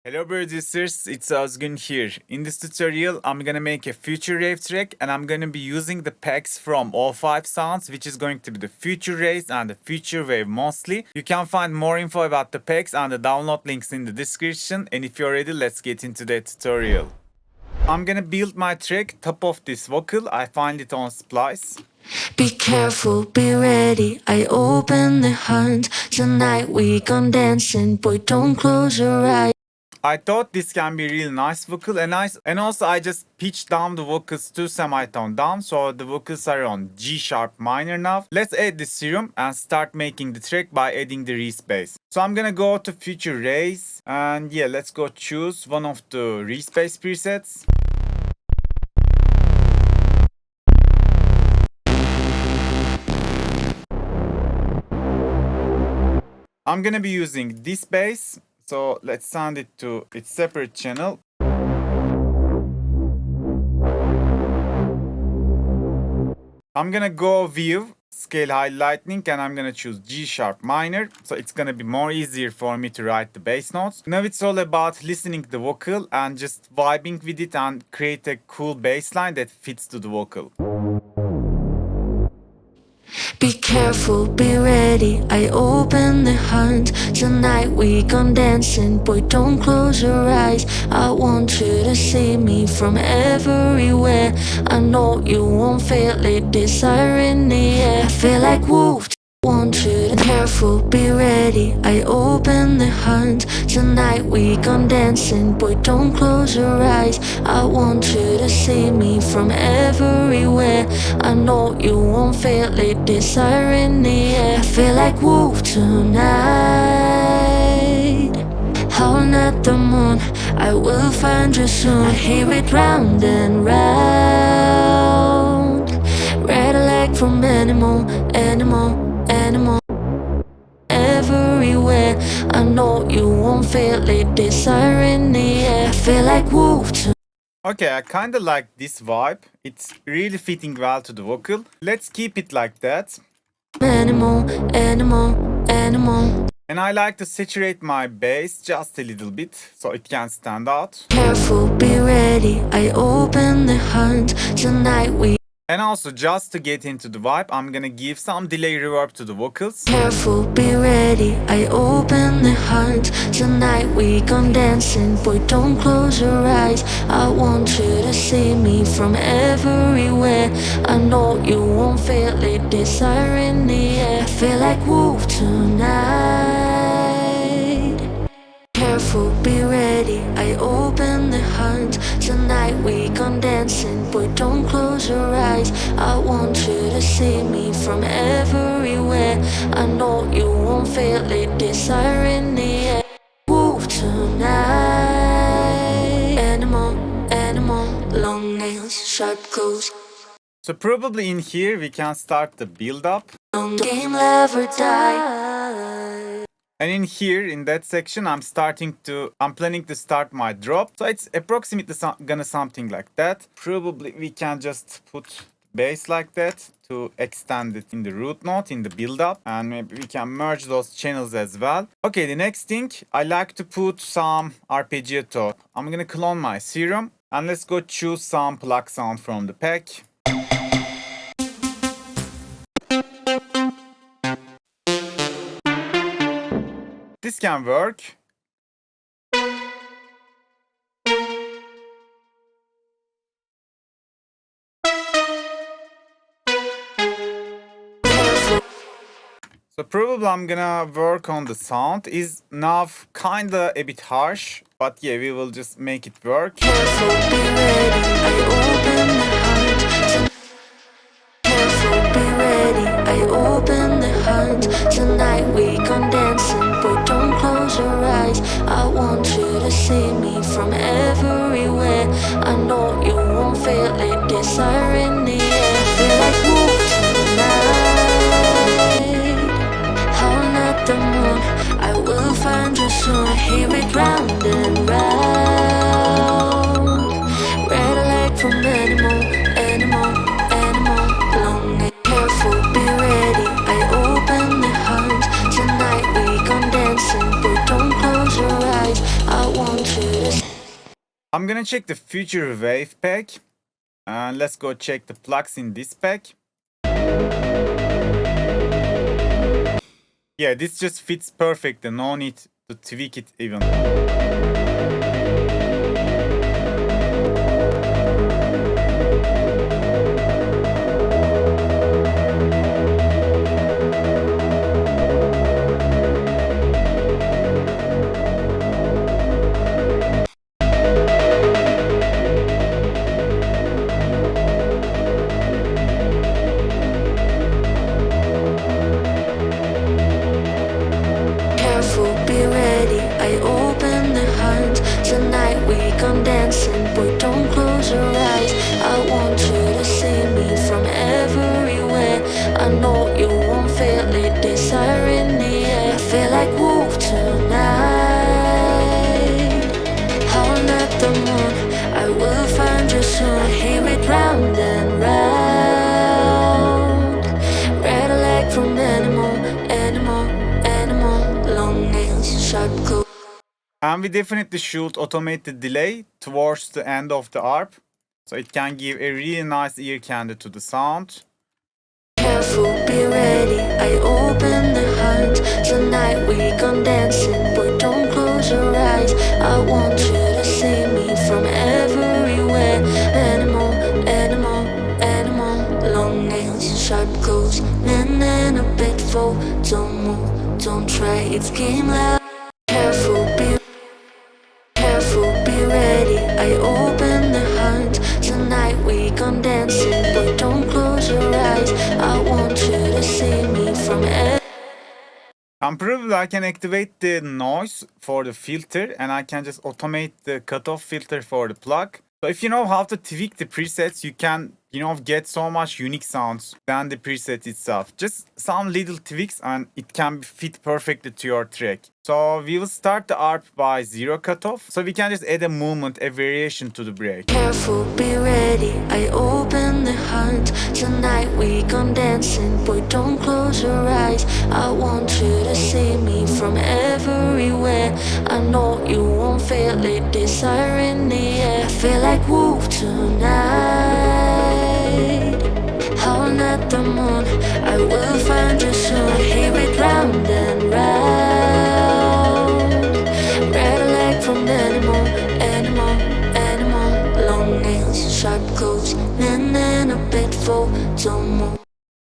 Hello producers, it's Özgün here. In this tutorial, I'm gonna make a Future Rave track and I'm gonna be using the packs from Ofive Sounds, which is going to be the Future Raves and the Future Wave mostly. You can find more info about the packs and the download links in the description, and if you're ready, let's get into the tutorial. I'm gonna build my track top of this vocal. I find it on SPLICE. Be careful, be ready, I open the hunt. Tonight we gone dancing, boy don't close your eyes. I thought this can be a really nice vocal and also I just pitched down the vocals to semitone down, so the vocals are on G sharp minor now. Let's add the serum and start making the track by adding the Reese Bass. So I'm gonna go to Future Rave and yeah, let's go choose one of the Reese Bass presets. I'm gonna be using this bass, so let's send it to its separate channel. I'm gonna go view, scale high lightning, and I'm gonna choose G sharp minor, so it's gonna be more easier for me to write the bass notes. Now it's all about listening to the vocal and just vibing with it and create a cool bass line that fits to the vocal. Be careful, be ready, I open the hunt. Tonight we gone dancing, boy don't close your eyes. I want you to see me from everywhere. I know you won't feel it, desire in the air. I feel like wolf. Want you to be careful, be ready, I open the hunt. Tonight we gone dancing, boy don't close your eyes. I want you to see me from everywhere. I know you won't feel it, desire in the air. I feel like wolf tonight, howling at the moon. I will find you soon. I hear it round and round, red leg from animal, animal everywhere. I know you won't feel it, desire in the air. I feel like wolf too. Okay, I kinda like this vibe. It's really fitting well to the vocal. Let's keep it like that. Animal. And I like to saturate my bass just a little bit so it can stand out. Careful, be ready, I open the hunt. Tonight we. And also, just to get into the vibe, I'm gonna give some delay reverb to the vocals. Careful, be ready, I open the hunt. Tonight we gone dancing, boy don't close your eyes. I want you to see me from everywhere. I know you won't feel it, desire in the air. I feel like wolf tonight. Careful, be ready, I open the hunt. Tonight we gone dancing, boy don't close your eyes. I want you to see me from everywhere. I know you won't feel it, desire in the air. Wolf tonight, animal, long nails, sharp claws. So probably in here we can start the build up. Long game never die. And in here, in that section, I'm planning to start my drop. So it's approximately gonna something like that. Probably we can just put bass like that to extend it in the root note, in the build up. And maybe we can merge those channels as well. Okay, the next thing, I like to put some arpeggiato. I'm gonna clone my serum. And let's go choose some plug sound from the pack. This can work. So probably I'm gonna work on the sound. Is now kinda a bit harsh, but yeah, we will just make it work. Careful, be ready, I open the hunt. Careful, be ready, I open the hunt. Tonight we gone dancing, boy don't close your eyes. I want you to see me from everywhere. I know you won't feel it, desire in the air. Feel like wolf tonight, howling at the moon. I will find you soon. I hear it round and round, red leg from animal, long neck. Careful, be ready, I open the hunt. Tonight we gone dancing, but don't close your eyes. I want you I'm gonna check the Future Rave pack. And let's go check the plugs in this pack. Yeah, this just fits perfect. No need to tweak it even. And we definitely should automate the delay towards the end of the ARP, so it can give a really nice ear candy to the sound. Careful, be ready, I open the hunt. Tonight we gone dancing, but don't close your eyes. I want you to see me from everywhere. Animal, animal, animal, long nails, sharp claws, and a pitfall. Don't move, don't try, it's game loud. Careful, be ready, I open the hunt. Tonight we gone dancing, but don't close your eyes. I want you to see me from And probably I can activate the noise for the filter, and I can just automate the cutoff filter for the plug. So if you know how to tweak the presets, you can, get so much unique sounds than the preset itself. Just some little tweaks and it can fit perfectly to your track. So we will start the ARP by 0 cutoff. So we can just add a movement, a variation to the break. Careful, be ready, I open the hunt. Tonight we gone dancing, boy don't close your eyes. I want you to see me from everywhere. I know you won't feel it, desire in the air. I feel like wolf tonight. Howling at the moon, I will find you soon. I hear it round and round. Red leg from animal, animal, animal. Long nails, sharp claws, and a pitfall. Don't move.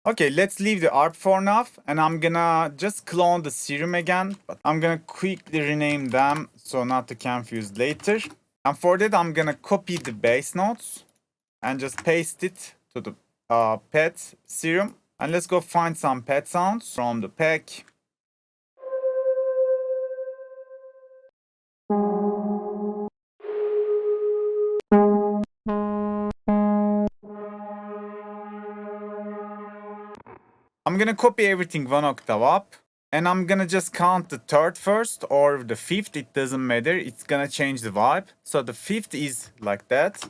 Okay, let's leave the ARP for now, and I'm gonna just clone the serum again, but I'm gonna quickly rename them so not to confuse later. And for that, I'm gonna copy the bass notes and just paste it to the pet serum. And let's go find some pet sounds from the pack. I'm gonna copy everything 1 octave up, and I'm gonna just count the third first or the fifth, it doesn't matter, it's gonna change the vibe. So the fifth is like that.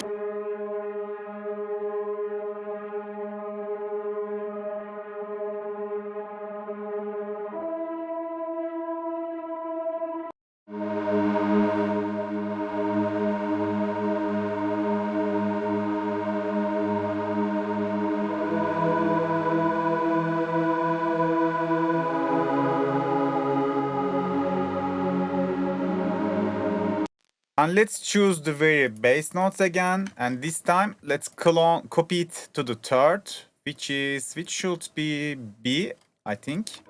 And let's choose the very bass notes again, and this time let's copy it to the third, which should be B, I think.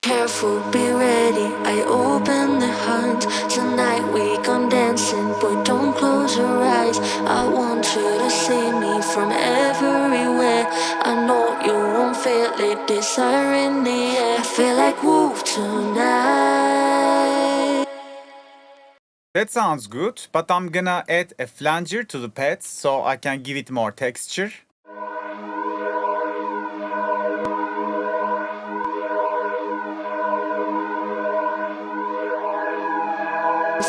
Careful, be ready, I open the hunt. Tonight we gone dancing, boy don't close your eyes. I want you to see me from everywhere. I know you won't feel it, desire in the air. I feel like wolf tonight. That sounds good, but I'm gonna add a flanger to the pads so I can give it more texture.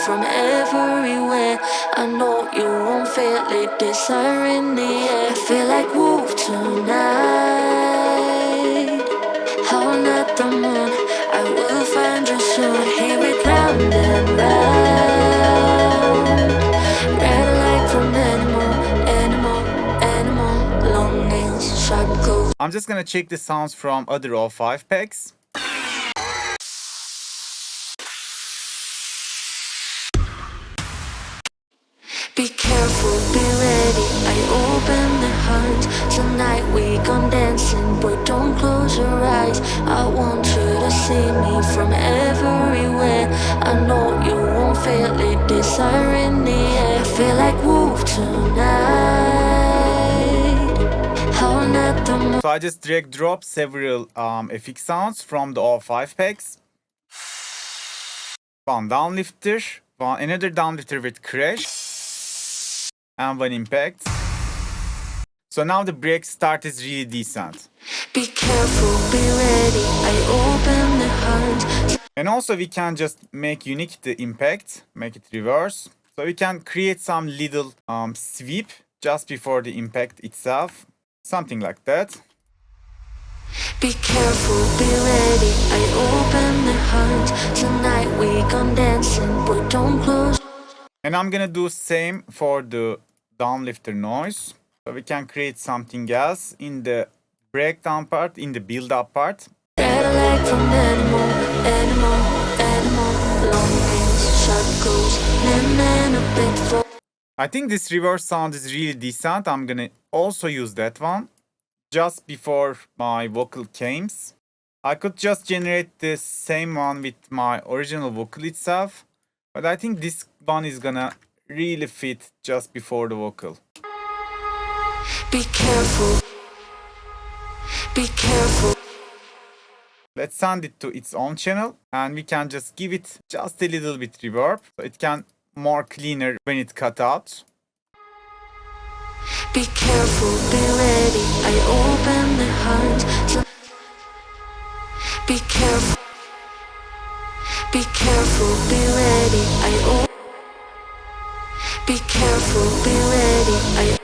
From everywhere, I know you won't feel it. Desire in the air. I feel like wolf tonight. Howling at the moon, I will find you soon. Hear it round and round. Red like from animal, long nails, sharp coat. I'm just gonna check the sounds from other Ofive packs. Be careful, be ready. I open the hunt. Tonight we gone dancing, boy. Don't close your eyes. I want you to see me from everywhere. I know you won't feel it. Desire in the air. I feel like wolf tonight. Howling at the moon. So I just drag drop several FX sounds from the Ofive packs. One downlifter, another downlifter with crash, and one impact. So now the break start is really decent. Be careful, be ready. I open the hunt. And also we can just make unique the impact, make it reverse. So we can create some little sweep just before the impact itself. Something like that. Be careful, be ready. I open the hunt. Tonight we gone dancing, but don't close. And I'm gonna do same for the downlifter noise. So we can create something else in the breakdown part, in the build-up part. Red leg from animal, long nails, sharp goes, and a bit for. I think this reverse sound is really decent. I'm gonna also use that one just before my vocal came. I could just generate the same one with my original vocal itself, but I think this one is gonna really fit just before the vocal. Be careful. Be careful. Let's send it to its own channel and we can just give it just a little bit reverb so it can more cleaner when it cut out. Be careful, be ready. I open the hunt. Be careful. Be careful, be ready. Be careful, be ready.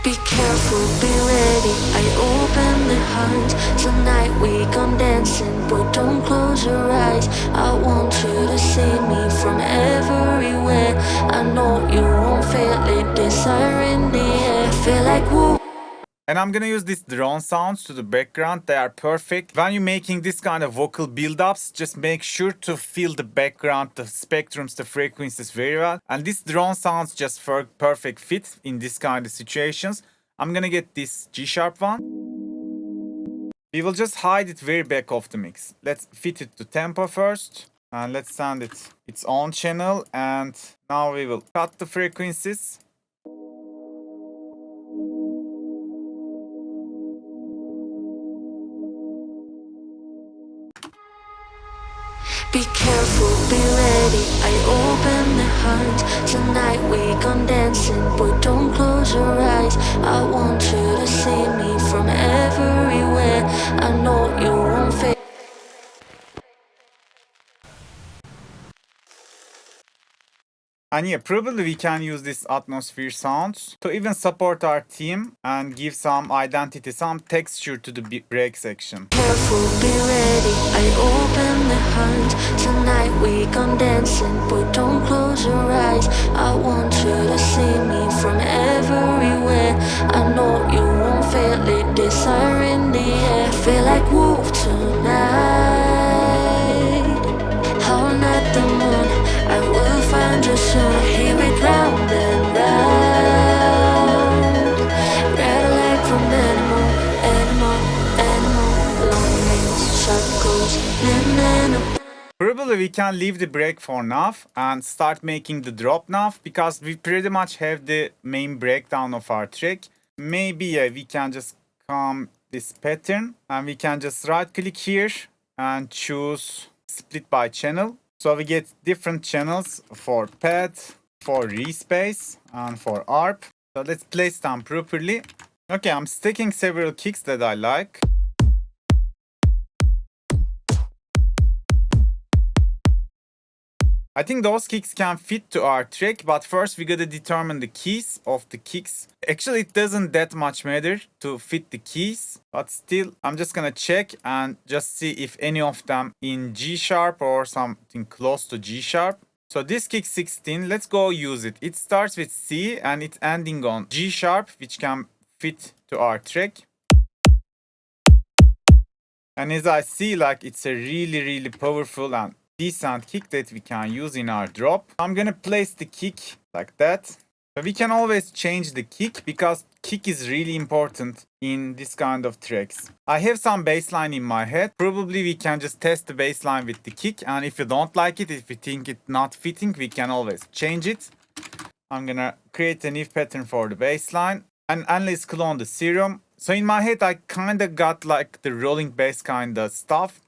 Be careful, be ready. I open the hunt. Tonight we gone dancing, but don't close your eyes. I want you to see me from everywhere. I know you won't feel it. Desire in the air. I feel like woo. And I'm gonna use these drone sounds to the background. They are perfect. When you're making this kind of vocal build-ups, just make sure to feel the background, the spectrums, the frequencies very well. And these drone sounds just for perfect fit in this kind of situations. I'm gonna get this G-sharp one. We will just hide it very back of the mix. Let's fit it to tempo first. And let's send it its own channel. And now we will cut the frequencies. Be careful, be ready. I open the hunt. Tonight we gone dancing, but don't close your eyes. I want you to see me from everywhere. I know you won't fail. And yeah, probably we can use this atmosphere sounds to even support our team and give some identity, some texture to the break section. Careful, be ready. I open the hunt. Tonight we gone dancing, but don't close your eyes. I want you to see me from everywhere. I know you won't feel it. Desire in the air. Feel like wolf tonight. Howling at the moon. I will find you soon. Hear it round and round. Red leg from animal, long nails, sharp goes, Probably we can leave the break for now and start making the drop now because we pretty much have the main breakdown of our track. Maybe yeah, we can just come this pattern and we can just right click here and choose split by channel. So we get different channels for pad, for Reese Bass, and for ARP. So let's place them properly. Okay, I'm sticking several kicks that I like. I think those kicks can fit to our track, but first we gotta determine the keys of the kicks. Actually, it doesn't that much matter to fit the keys, but still, I'm just gonna check and just see if any of them in G sharp or something close to G sharp. So this kick 16, let's go use it. It starts with C and it's ending on G sharp, which can fit to our track. And as I see, like, it's a really powerful and decent kick that we can use in our drop. I'm gonna place the kick like that. So we can always change the kick because kick is really important in this kind of tracks. I have some bassline in my head. Probably we can just test the bassline with the kick, and if you don't like it, if you think it's not fitting, we can always change it. I'm gonna create a new pattern for the bassline and let's clone the serum. So in my head, I kinda got like the rolling bass kinda stuff.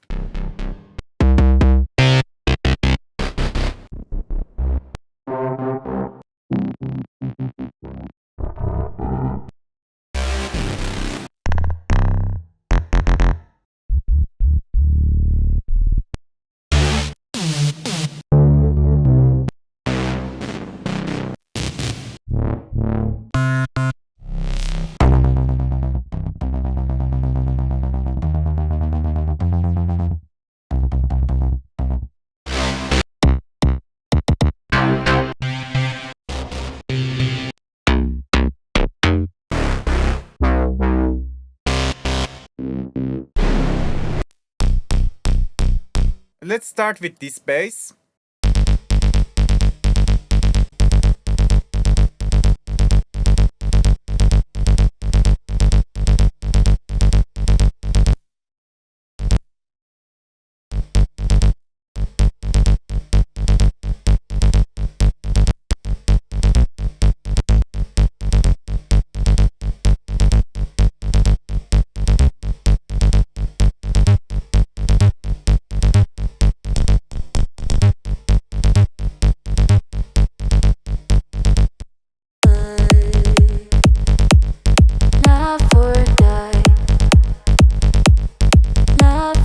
Let's start with this bass. Love or die. Love.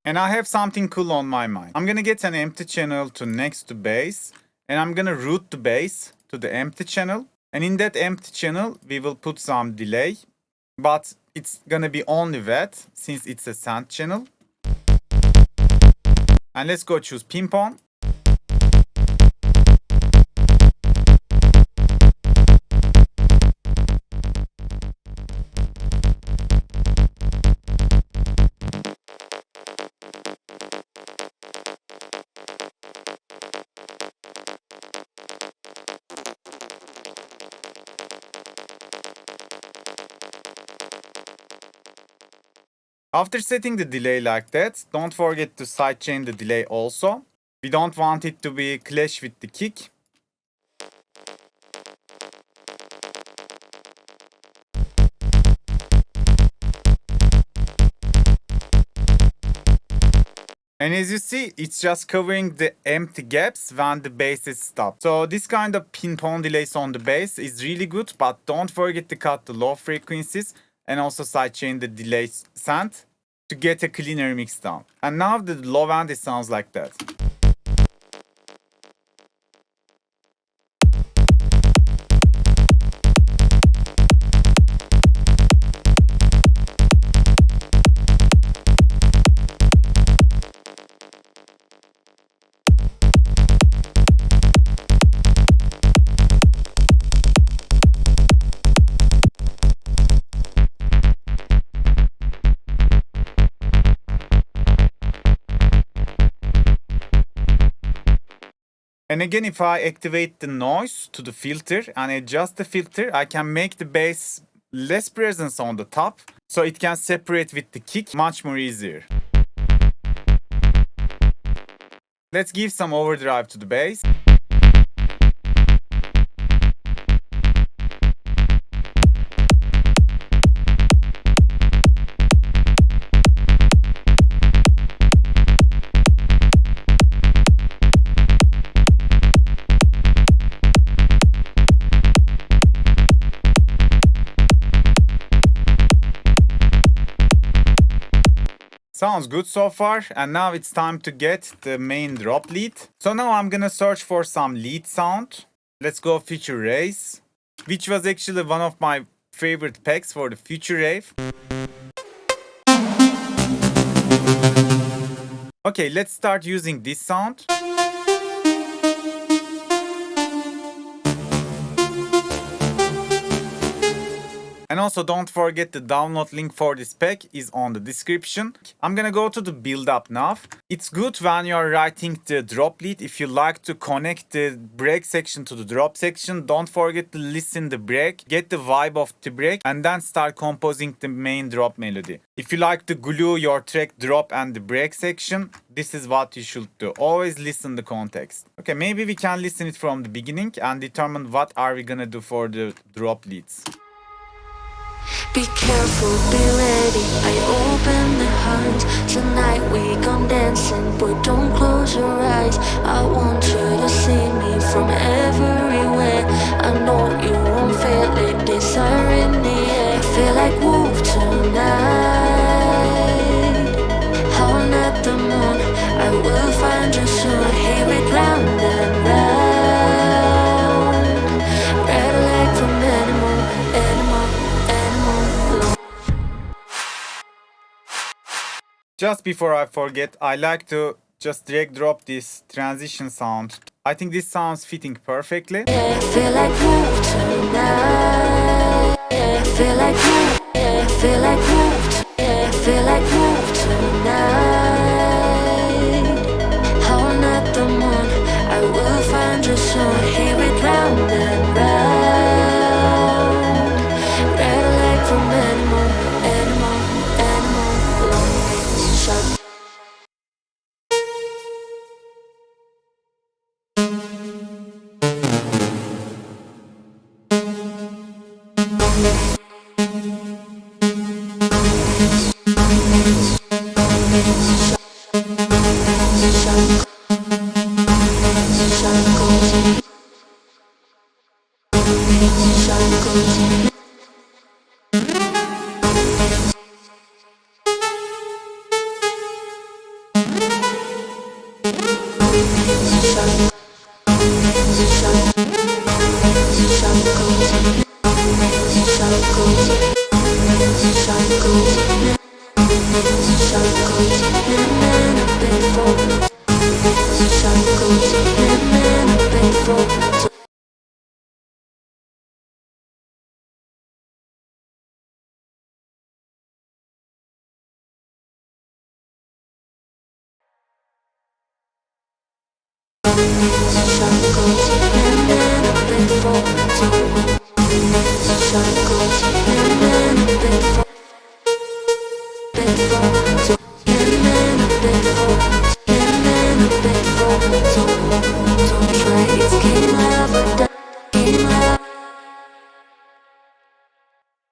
And I have something cool on my mind. I'm gonna get an empty channel to next to bass, and I'm gonna route the bass to the empty channel. And in that empty channel, we will put some delay, but it's gonna be only that since it's a sand channel. And let's go choose ping pong. After setting the delay like that, don't forget to sidechain the delay also. We don't want it to be clash with the kick. And as you see, it's just covering the empty gaps when the bass is stopped. So this kind of ping-pong delays on the bass is really good, but don't forget to cut the low frequencies and also sidechain the delay sound to get a cleaner mix down. And now the low end, it sounds like that. And again, if I activate the noise to the filter and adjust the filter, I can make the bass less presence on the top, so it can separate with the kick much more easier. Let's give some overdrive to the bass. Sounds good so far, and now it's time to get the main drop lead. So now I'm gonna search for some lead sound. Let's go Future Rave, which was actually one of my favorite packs for the Future Rave. Okay, let's start using this sound. And also don't forget the download link for this pack is on the description. I'm gonna go to the build up now. It's good when you're writing the drop lead. If you like to connect the break section to the drop section, don't forget to listen the break, get the vibe of the break, and then start composing the main drop melody. If you like to glue your track drop and the break section, this is what you should do. Always listen the context. Okay, maybe we can listen it from the beginning and determine what are we gonna do for the drop leads. Be careful, be ready, I open the hunt. Tonight we come dancing, boy don't close your eyes. I want you to see me from everywhere. I know you won't feel it, desire in the air. I feel like wolf tonight. Howling at the moon, I will find you soon. Hear it round and round. Red leg from animal, animal. Just before I forget, I like to just drag drop this transition sound. I think this sounds fitting perfectly. I feel like wolf tonight. I feel like wolf. I feel like wolf. I feel like wolf tonight. Howling at the moon, I will find you soon. Hear it round and round. Red leg from animal, animal, animal. Long shot.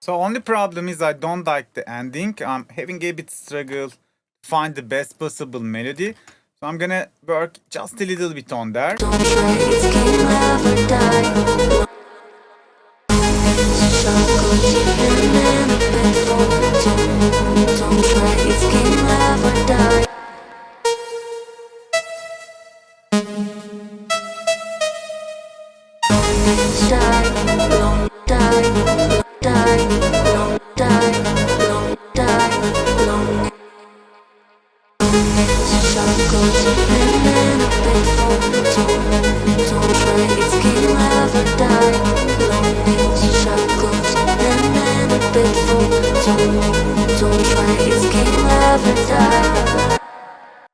So only problem is I don't like the ending. I'm having a bit struggle to find the best possible melody. So I'm gonna work just a little bit on there.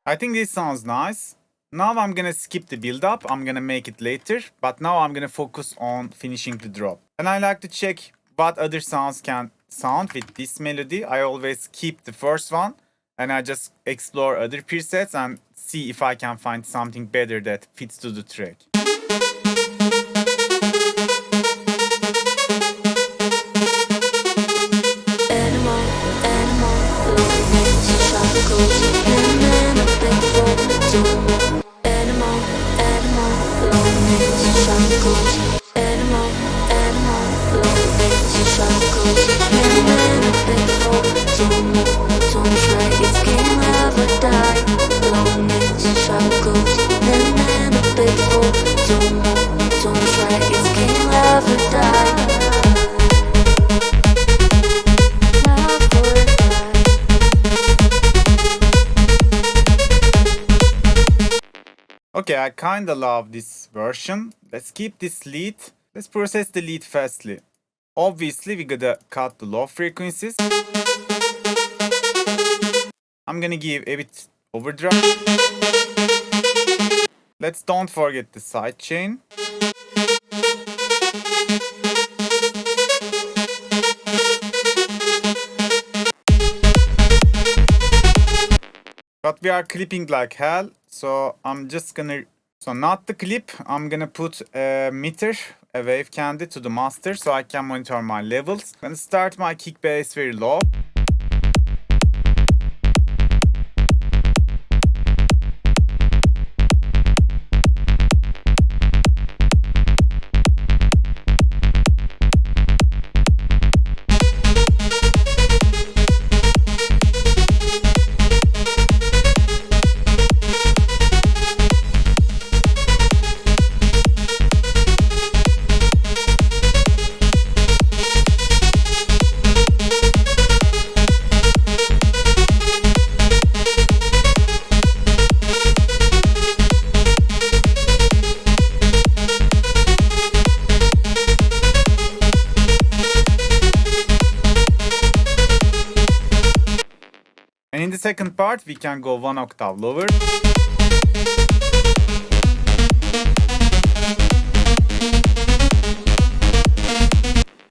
I think this sounds nice. Now I'm gonna skip the build up. I'm gonna make it later, but now I'm gonna focus on finishing the drop. And I like to check what other sounds can sound with this melody, I always keep the first one and I just explore other presets and see if I can find something better that fits to the track. Okay, I kinda love this version. Let's keep this lead. Let's process the lead fastly. Obviously, we gotta cut the low frequencies. I'm gonna give a bit overdrive. Let's don't forget the sidechain. But we are clipping like hell, so I'm just gonna... So not the clip, I'm gonna put a meter, a wave candy to the master so I can monitor my levels. I'm gonna start my kick bass very low. And in the second part, we can go one octave lower.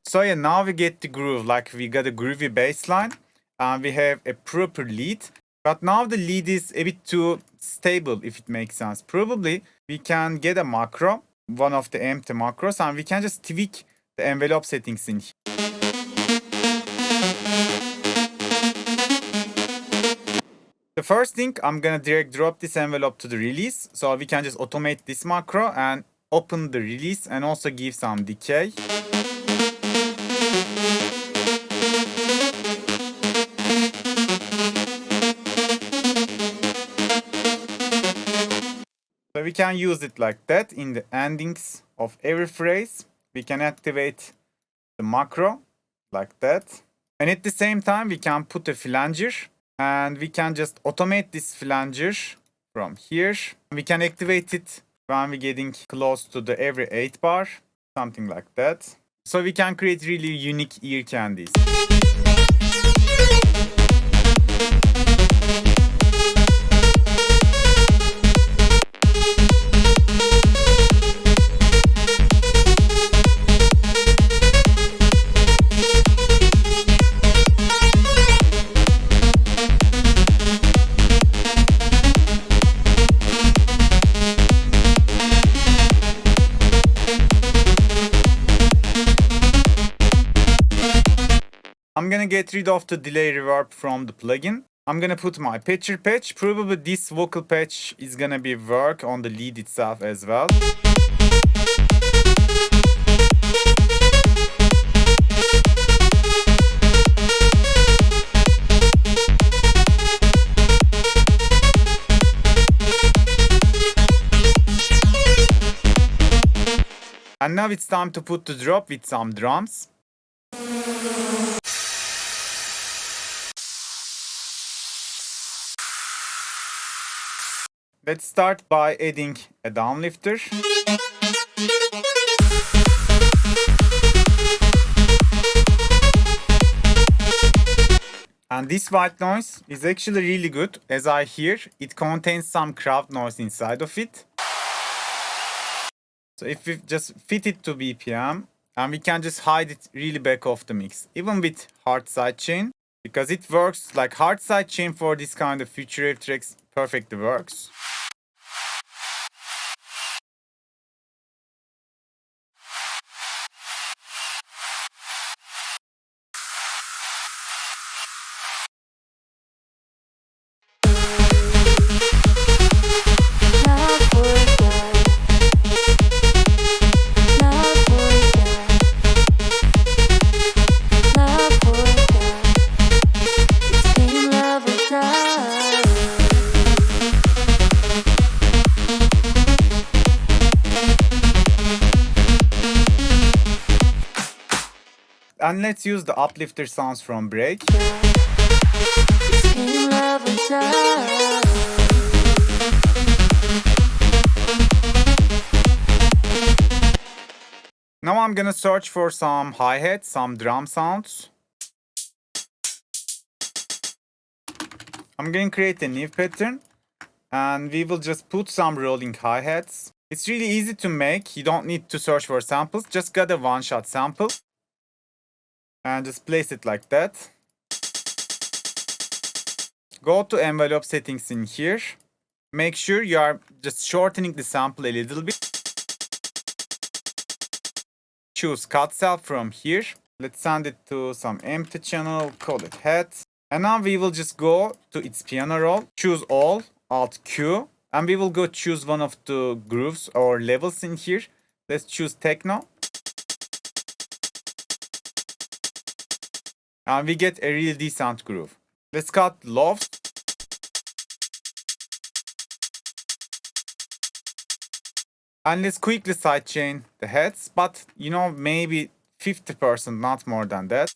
So yeah, now we get the groove, like we got a groovy bass line and we have a proper lead. But now the lead is a bit too stable, if it makes sense. Probably we can get a macro, one of the empty macros, and we can just tweak the envelope settings in here. The first thing, I'm gonna direct drop this envelope to the release, so we can just automate this macro and open the release and also give some decay. So we can use it like that in the endings of every phrase. We can activate the macro like that. And at the same time, we can put a flanger. And we can just automate this flanger from here. We can activate it when we're getting close to the every 8 bar, something like that. So we can create really unique ear candies. I'm gonna get rid of the delay reverb from the plugin. I'm gonna put my pitcher patch. Probably this vocal patch is gonna be work on the lead itself as well. And now it's time to put the drop with some drums. Let's start by adding a downlifter. And this white noise is actually really good. As I hear, it contains some crowd noise inside of it. So if we just fit it to BPM and we can just hide it really back off the mix, even with hard sidechain, because it works like hard sidechain for this kind of future rave tracks perfectly works. And let's use the uplifter sounds from Break. Now I'm gonna search for some hi-hats, some drum sounds. I'm gonna create a new pattern and we will just put some rolling hi-hats. It's really easy to make. You don't need to search for samples. Just get a one-shot sample and just place it like that. Go to envelope settings in here. Make sure you are just shortening the sample a little bit. Choose cut cell from here. Let's send it to some empty channel, call it head. And now we will just go to its piano roll, choose all, Alt Q, and we will go choose one of the grooves or levels in here. Let's choose Techno. And we get a really decent groove. Let's cut lofts. And let's quickly sidechain the heads, but you know, maybe 50%, not more than that.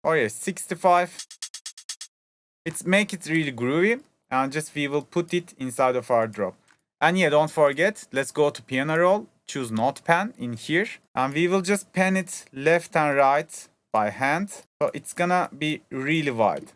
Oh yeah, 65. It's make it really groovy, and just we will put it inside of our drop. And yeah, don't forget, let's go to piano roll, choose note pen in here, and we will just pen it left and right by hand. So it's gonna be really wide.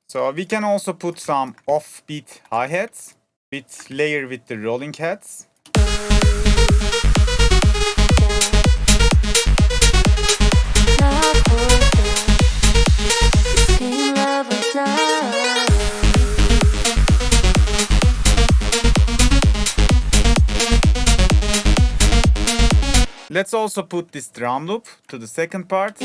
So we can also put some offbeat hi-hats with layer with the rolling heads. Let's also put this drum loop to the second part.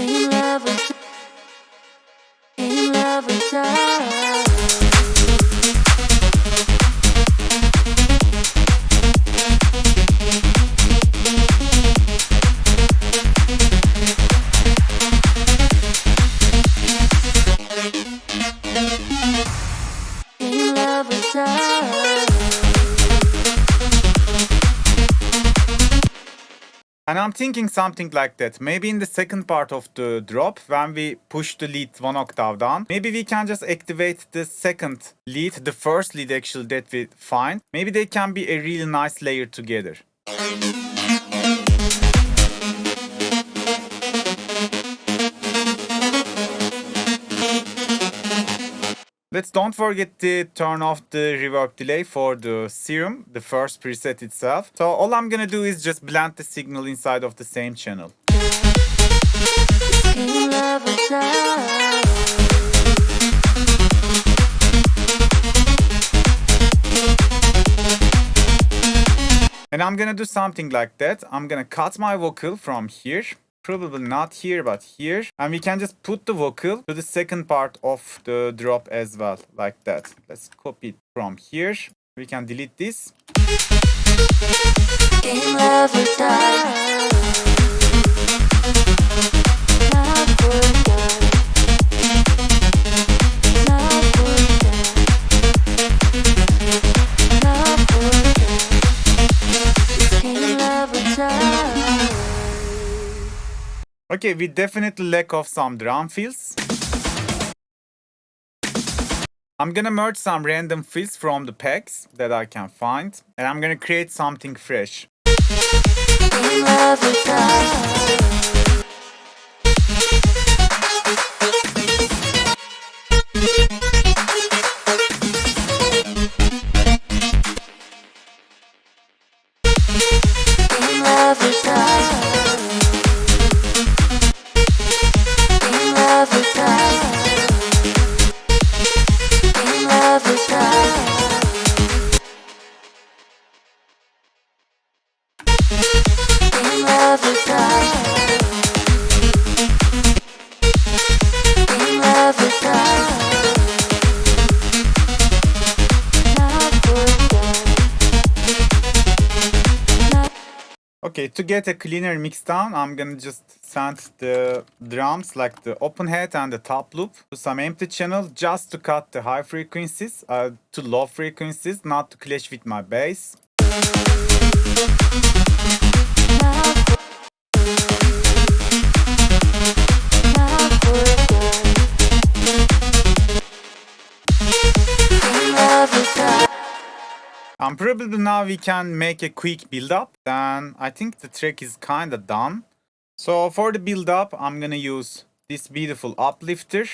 And I'm thinking something like that. Maybe in the second part of the drop, when we push the lead one octave down, maybe we can just activate the second lead, the first lead actually that we find. Maybe they can be a really nice layer together. Let's don't forget to turn off the reverb delay for the serum, the first preset itself. So all I'm gonna do is just blend the signal inside of the same channel. And I'm gonna do something like that. I'm gonna cut my vocal from here. Probably not here, but here. And we can just put the vocal to the second part of the drop as well, like that. Let's copy it from here. We can delete this. Okay, we definitely lack of some drum fills. I'm gonna merge some random fills from the packs that I can find, and I'm gonna create something fresh. Okay, to get a cleaner mix down, I'm gonna just send the drums, like the open head and the top loop, to some empty channel just to cut the high frequencies to low frequencies, not to clash with my bass. And probably now we can make a quick build up. Then I think the track is kinda done. So for the build up, I'm gonna use this beautiful uplifter.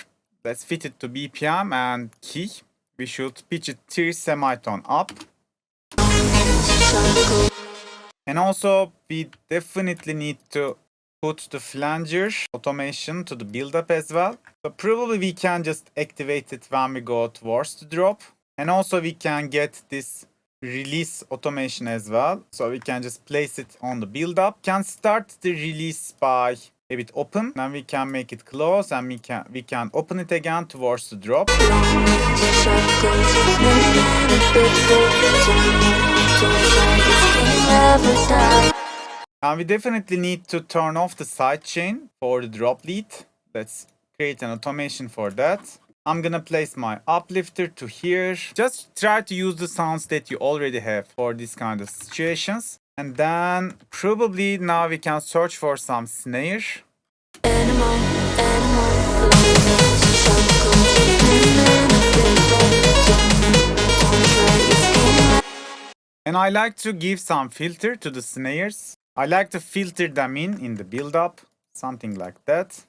Let's fit it to BPM and key. We should pitch it 3 semitone up. And also we definitely need to put the flanger automation to the build up as well. So probably we can just activate it when we go towards the drop. And also we can get this release automation as well, so we can just place it on the build up. Can start the release by a bit open, then we can make it close, and we can open it again towards the drop. And we definitely need to turn off the sidechain for the drop lead. Let's create an automation for that. I'm gonna place my uplifter to here. Just try to use the sounds that you already have for this kind of situations. And then probably now we can search for some snare. And I like to give some filter to the snares. I like to filter them in the build-up. Something like that.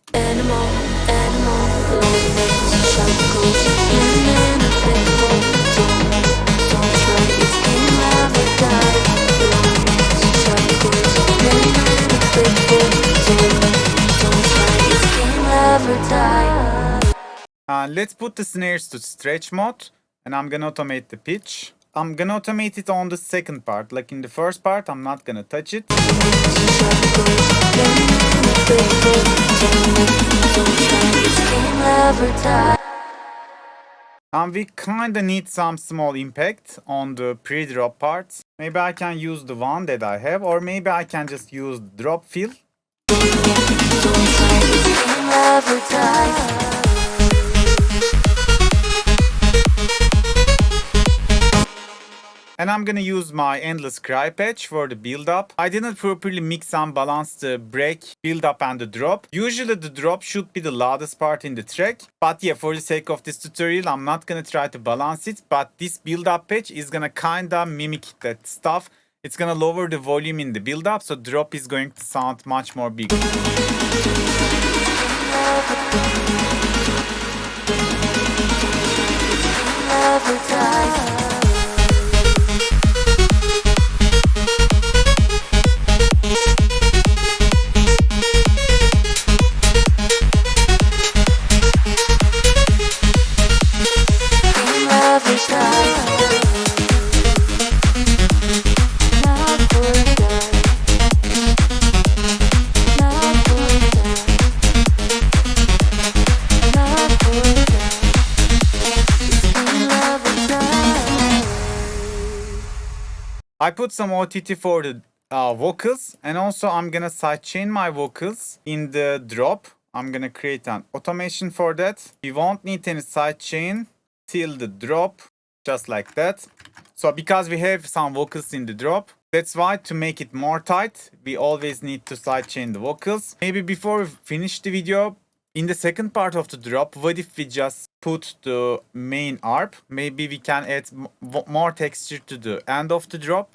Let's put the snares to stretch mode, and I'm gonna automate the pitch. I'm gonna automate it on the second part. Like in the first part, I'm not gonna touch it. And we kinda need some small impact on the pre-drop parts. Maybe I can use the one that I have, or maybe I can just use the drop fill. And I'm gonna use my endless cry patch for the build up. I didn't properly mix and balance the break, build up and the drop. Usually the drop should be the loudest part in the track. But yeah, for the sake of this tutorial, I'm not gonna try to balance it. But this build up patch is gonna kinda mimic that stuff. It's gonna lower the volume in the build up, so drop is going to sound much more big. I put some OTT for the vocals, and also I'm gonna sidechain my vocals in the drop. I'm gonna create an automation for that. We won't need any sidechain till the drop, just like that. So because we have some vocals in the drop, That's why to make it more tight, we always need to sidechain the vocals. Maybe before we finish the video, in the second part of the drop, what if we just put the main ARP? Maybe we can add more texture to the end of the drop.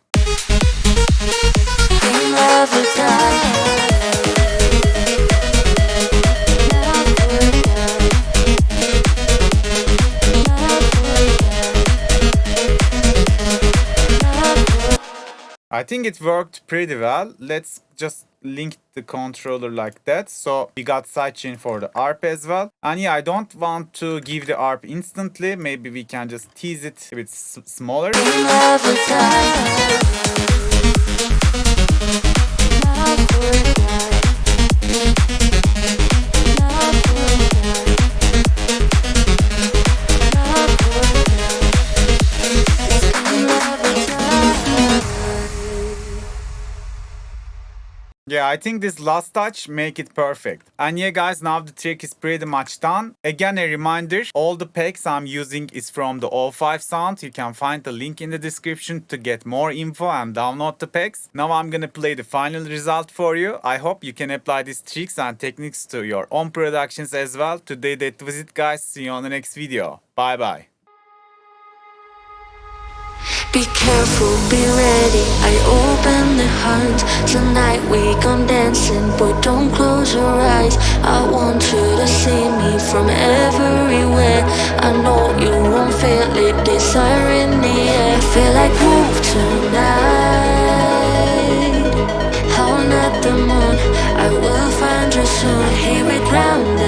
I think it worked pretty well. Let's just link the controller like that. So we got sidechain for the ARP as well. And yeah, I don't want to give the ARP instantly. Maybe we can just tease it a bit smaller. Yeah, I think this last touch make it perfect. And yeah guys, now the trick is pretty much done. Again, a reminder, all the packs I'm using is from the Ofive Sounds. You can find the link in the description to get more info and download the packs. Now I'm gonna play the final result for you. I hope you can apply these tricks and techniques to your own productions as well. Today that was it guys, see you on the next video. Bye bye. Be careful, be ready, I open the hunt. Tonight we gone dancing, boy don't close your eyes. I want you to see me from everywhere. I know you won't feel it, desire in the air. I feel like move tonight. Howl at the moon, I will find you soon. Hear it round